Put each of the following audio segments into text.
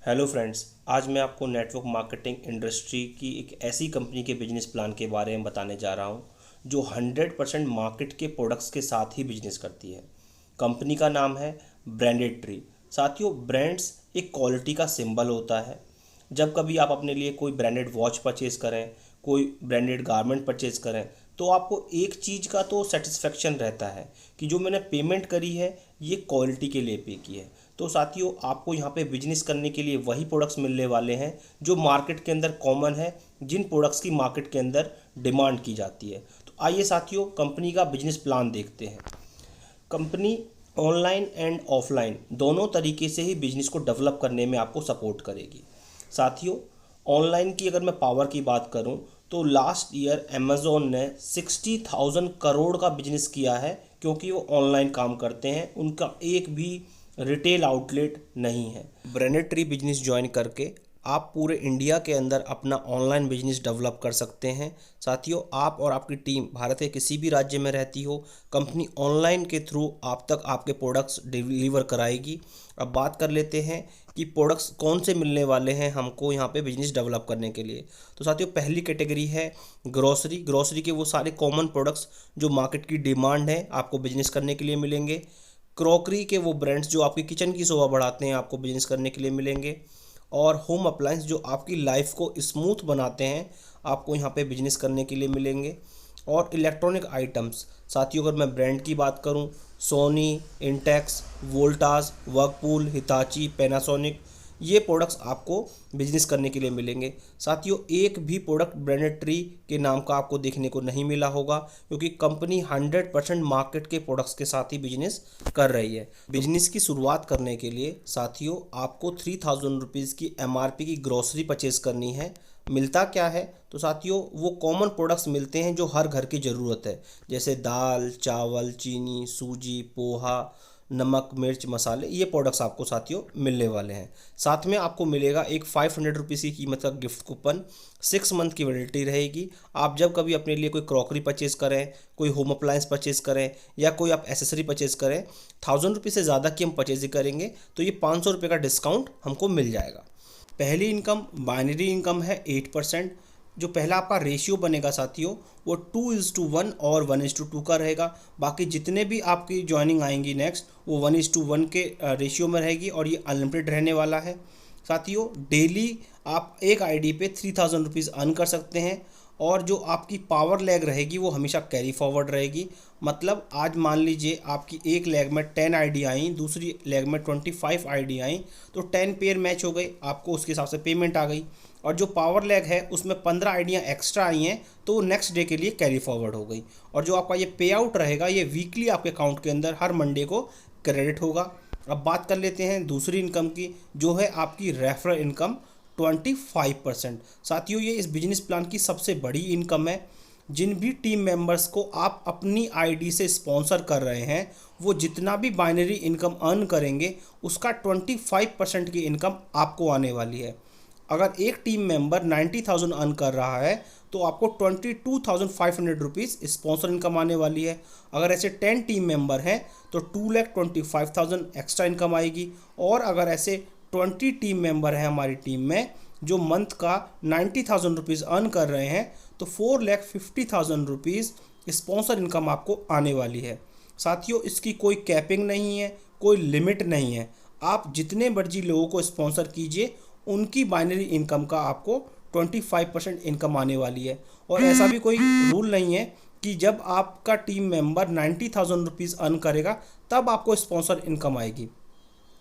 Hello friends, आज मैं आपको नेटवर्क मार्केटिंग इंडस्ट्री की एक ऐसी कंपनी के बिजनेस प्लान के बारे में बताने जा रहा हूँ जो 100% मार्केट के प्रोडक्ट्स के साथ ही बिजनेस करती है। कंपनी का नाम है ब्रांडेड ट्री। साथियों, ब्रांड्स एक क्वालिटी का सिंबल होता है। जब कभी आप अपने लिए कोई ब्रांडेड वॉच परचेज़ करें, कोई ब्रांडेड गारमेंट परचेज़ करें, तो आपको एक चीज़ का तो सेटिस्फेक्शन रहता है कि जो मैंने पेमेंट करी है ये क्वालिटी के लिए पे की है। तो साथियों, आपको यहाँ पे बिजनेस करने के लिए वही प्रोडक्ट्स मिलने वाले हैं जो मार्केट के अंदर कॉमन है, जिन प्रोडक्ट्स की मार्केट के अंदर डिमांड की जाती है। तो आइए साथियों, कंपनी का बिजनेस प्लान देखते हैं। कंपनी ऑनलाइन एंड ऑफलाइन दोनों तरीके से ही बिजनेस को डेवलप करने में आपको सपोर्ट करेगी। साथियों, ऑनलाइन की अगर मैं पावर की बात करूं तो लास्ट ईयर अमेज़ॉन ने 60,000 करोड़ का बिजनेस किया है, क्योंकि वो ऑनलाइन काम करते हैं, उनका एक भी रिटेल आउटलेट नहीं है। ब्रांडेड ट्री बिजनेस ज्वाइन करके आप पूरे इंडिया के अंदर अपना ऑनलाइन बिजनेस डेवलप कर सकते हैं। साथियों, आप और आपकी टीम भारत के किसी भी राज्य में रहती हो, कंपनी ऑनलाइन के थ्रू आप तक आपके प्रोडक्ट्स डिलीवर कराएगी। अब बात कर लेते हैं कि प्रोडक्ट्स कौन से मिलने वाले हैं हमको यहाँ पे बिजनेस डेवलप करने के लिए। तो साथियों, पहली कैटेगरी है ग्रोसरी। ग्रोसरी के वो सारे कॉमन प्रोडक्ट्स जो मार्केट की डिमांड है आपको बिजनेस करने के लिए मिलेंगे। क्रॉकरी के वो ब्रांड्स जो आपकी किचन की शोभा बढ़ाते हैं आपको बिजनेस करने के लिए मिलेंगे। और होम अप्लायंस जो आपकी लाइफ को स्मूथ बनाते हैं आपको यहाँ पे बिजनेस करने के लिए मिलेंगे। और इलेक्ट्रॉनिक आइटम्स, साथियों अगर मैं ब्रांड की बात करूँ, Sony, Intex, Voltas, Whirlpool, Hitachi, Panasonic, ये प्रोडक्ट्स आपको बिजनेस करने के लिए मिलेंगे। साथियों, एक भी प्रोडक्ट ब्रांडेड ट्री के नाम का आपको देखने को नहीं मिला होगा, क्योंकि कंपनी 100% मार्केट के प्रोडक्ट्स के साथ ही बिजनेस कर रही है। बिजनेस की शुरुआत करने के लिए साथियों आपको 3000 रुपीज़ की MRP की ग्रोसरी परचेज करनी है। मिलता क्या है? तो साथियों वो कॉमन प्रोडक्ट्स मिलते हैं जो हर घर की ज़रूरत है, जैसे दाल, चावल, चीनी, सूजी, पोहा, नमक, मिर्च, मसाले, ये प्रोडक्ट्स आपको साथियों मिलने वाले हैं। साथ में आपको मिलेगा एक 500 रुपीज़ की कीमत का गिफ्ट कूपन। 6 मंथ की वैलिडिटी रहेगी। आप जब कभी अपने लिए कोई क्रॉकरी परचेज़ करें, कोई होम अप्लायंस परचेज़ करें या कोई आप एसेसरी परचेज़ करें, 1000 रुपीज़ से ज़्यादा की हम परचेज करेंगे तो ये 500 रुपये का डिस्काउंट हमको मिल जाएगा। पहली इनकम बाइनरी इनकम है 8%। जो पहला आपका रेशियो बनेगा साथियों वो 2:1 और 1:2 का रहेगा। बाकी जितने भी आपकी ज्वाइनिंग आएंगी नेक्स्ट वो 1:1 के रेशियो में रहेगी और ये अनलिमिटेड रहने वाला है। साथियों, डेली आप एक आईडी पे 3000 रुपीज़ अर्न कर सकते हैं और जो आपकी पावर लैग रहेगी वो हमेशा कैरी फॉरवर्ड रहेगी। मतलब आज मान लीजिए आपकी एक लेग में 10 आईडी आई, दूसरी लेग में 25 आईडी आई, तो 10 पेयर मैच हो गए, आपको उसके हिसाब से पेमेंट आ गई। और जो पावर लैग है उसमें 15 आईडियाँ एक्स्ट्रा आई हैं तो नेक्स्ट डे के लिए कैरी फॉरवर्ड हो गई। और जो आपका ये पे आउट रहेगा ये वीकली आपके अकाउंट के अंदर हर मंडे को क्रेडिट होगा। अब बात कर लेते हैं दूसरी इनकम की, जो है आपकी रेफरल इनकम 25%। साथियों, ये इस बिजनेस प्लान की सबसे बड़ी इनकम है। जिन भी टीम मेंबर्स को आप अपनी आईडी से स्पॉन्सर कर रहे हैं वो जितना भी बाइनरी इनकम अर्न करेंगे उसका 25% की इनकम आपको आने वाली है। अगर एक टीम मेंबर 90,000 अर्न कर रहा है तो आपको 22,500 रुपीज़ स्पॉन्सर इनकम आने वाली है। अगर ऐसे 10 टीम मेंबर हैं तो 2,25,000 एक्स्ट्रा इनकम आएगी। और अगर ऐसे 20 टीम मेंबर हैं हमारी टीम में जो मंथ का 90,000 रुपीज़ अर्न कर रहे हैं तो 4,50,000 रुपीज़ स्पॉन्सर इनकम आपको आने वाली है। साथियों, इसकी कोई कैपिंग नहीं है, कोई लिमिट नहीं है। आप जितने मर्जी लोगों को स्पॉन्सर कीजिए उनकी बाइनरी इनकम का आपको 25% इनकम आने वाली है। और ऐसा भी कोई रूल नहीं है कि जब आपका टीम मेंबर 90,000 रुपीज़ अर्न करेगा तब आपको स्पॉन्सर इनकम आएगी।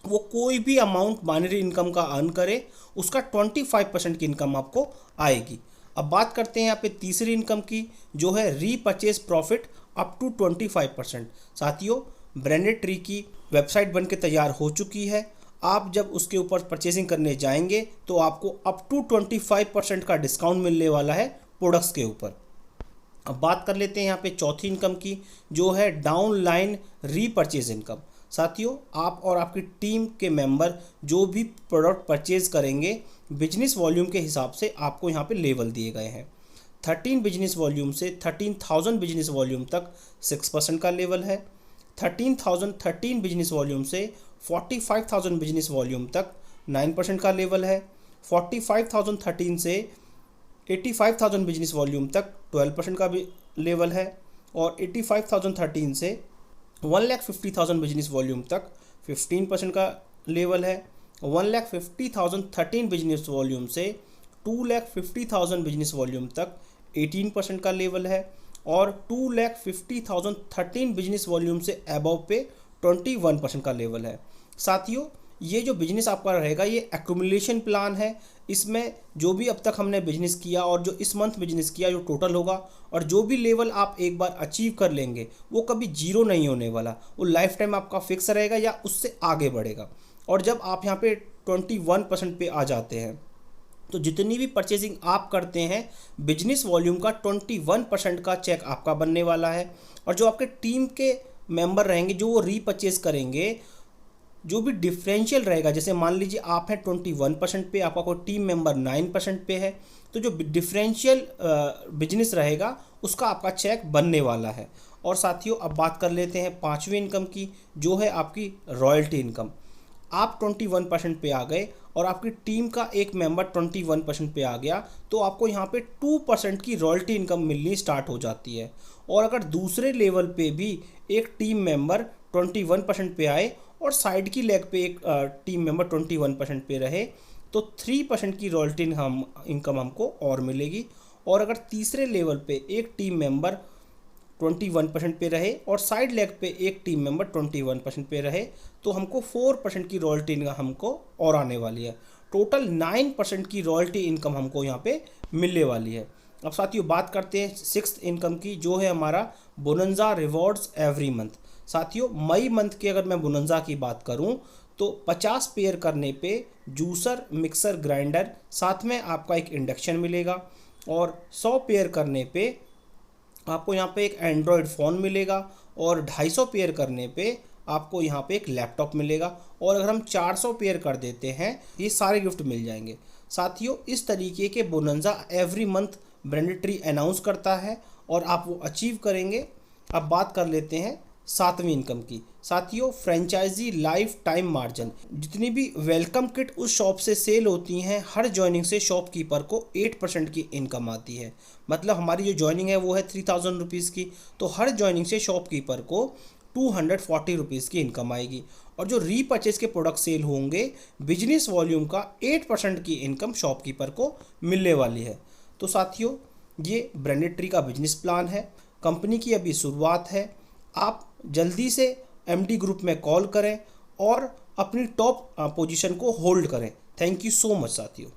वो कोई भी अमाउंट बाइनरी इनकम का अर्न करे उसका 25% की इनकम आपको आएगी। अब बात करते हैं यहाँ पे तीसरी इनकम की, जो है रीपरचेज प्रॉफिट अप टू 25%। साथियों, ब्रांडेड ट्री की वेबसाइट बन के तैयार हो चुकी है। आप जब उसके ऊपर परचेजिंग करने जाएंगे तो आपको अप टू 25% का डिस्काउंट मिलने वाला है प्रोडक्ट्स के ऊपर। अब बात कर लेते हैं यहाँ पे चौथी इनकम की, जो है डाउनलाइन रीपरचेज इनकम। साथियों, आप और आपकी टीम के मेंबर जो भी प्रोडक्ट परचेज करेंगे बिजनेस वॉल्यूम के हिसाब से आपको यहाँ पे लेवल दिए गए हैं। 13 बिजनेस वॉल्यूम से 13,000 बिजनेस वॉल्यूम तक 6% का लेवल है। 13,013 बिजनेस वॉल्यूम से 45,000 बिजनेस वॉल्यूम तक 9% का लेवल है। 45,013 से 85,000 बिजनेस वॉल्यूम तक 12% का भी लेवल है। और 85,013 से 1,50,000 बिजनेस वॉल्यूम तक 15% का लेवल है। 1,50,013 बिजनेस वॉल्यूम से 2,50,000 बिजनेस वॉल्यूम तक 18% का लेवल है। और 2,50,013 बिजनेस वॉल्यूम से अबव पे 21% का लेवल है। साथियों, ये जो बिजनेस आपका रहेगा ये एक्यूमुलेशन प्लान है। इसमें जो भी अब तक हमने बिजनेस किया और जो इस मंथ बिजनेस किया जो टोटल होगा, और जो भी लेवल आप एक बार अचीव कर लेंगे वो कभी जीरो नहीं होने वाला, वो लाइफ टाइम आपका फिक्स रहेगा या उससे आगे बढ़ेगा। और जब आप यहाँ पे 21% पे आ जाते हैं तो जितनी भी परचेजिंग आप करते हैं बिजनेस वॉल्यूम का 21% का चेक आपका बनने वाला है। और जो आपके टीम के मेंबर रहेंगे जो वो रीपरचेज करेंगे, जो भी डिफरेंशियल रहेगा, जैसे मान लीजिए आप हैं 21% पे, आपका कोई टीम मेंबर 9% पे है, तो जो डिफरेंशियल बिजनेस रहेगा उसका आपका चेक बनने वाला है। और साथियों, अब बात कर लेते हैं पांचवी इनकम की, जो है आपकी रॉयल्टी इनकम। आप 21% पे आ गए और आपकी टीम का एक मेंबर 21% पे आ गया, तो आपको यहाँ पे 2% की रॉयल्टी इनकम मिलनी स्टार्ट हो जाती है। और अगर दूसरे लेवल पे भी एक टीम मेंबर 21% पे आए और साइड की लेग पे एक टीम मेंबर 21% पे रहे, तो 3% की रॉयल्टी इनकम हमको और मिलेगी। और अगर तीसरे लेवल पे एक टीम मेंबर 21% पे रहे और साइड लेग पे एक टीम मेंबर 21% पे रहे, तो हमको 4% की रॉयल्टी इनकम हमको और आने वाली है। टोटल 9% की रॉयल्टी इनकम हमको यहाँ पे मिलने वाली है। अब साथियों, बात करते हैं सिक्स्थ इनकम की, जो है हमारा बोनंजा रिवॉर्ड्स एवरी मंथ। साथियों, मई मंथ की अगर मैं बोनंजा की बात करूं तो 50 पेयर करने पे जूसर, मिक्सर, ग्राइंडर, साथ में आपका एक इंडक्शन मिलेगा। और 100 पेयर करने पे आपको यहाँ पे एक एंड्रॉयड फ़ोन मिलेगा। और 250 पेयर करने पे आपको यहाँ पे एक लैपटॉप मिलेगा। और अगर हम 400 पेयर कर देते हैं, ये सारे गिफ्ट मिल जाएंगे। साथियों, इस तरीके के bonanza every month branded tree announce करता है और आप वो अचीव करेंगे। अब बात कर लेते हैं सातवीं इनकम की। साथियों, फ्रेंचाइजी लाइफ टाइम मार्जिन। जितनी भी वेलकम किट उस शॉप से सेल होती हैं, हर ज्वाइनिंग से शॉपकीपर को 8% की इनकम आती है। मतलब हमारी जो ज्वाइनिंग है वो है 3000 रुपीज़ की, तो हर ज्वाइनिंग से शॉपकीपर को 240 रुपीज़ की इनकम आएगी। और जो रीपरचेज के प्रोडक्ट सेल होंगे, बिजनेस वॉल्यूम का 8% की इनकम शॉपकीपर को मिलने वाली है। तो साथियों, ये ब्रांडेड ट्री का बिजनेस प्लान है। कंपनी की अभी शुरुआत है। आप जल्दी से एमडी ग्रुप में कॉल करें और अपनी टॉप पोजीशन को होल्ड करें। थैंक यू सो मच साथियों।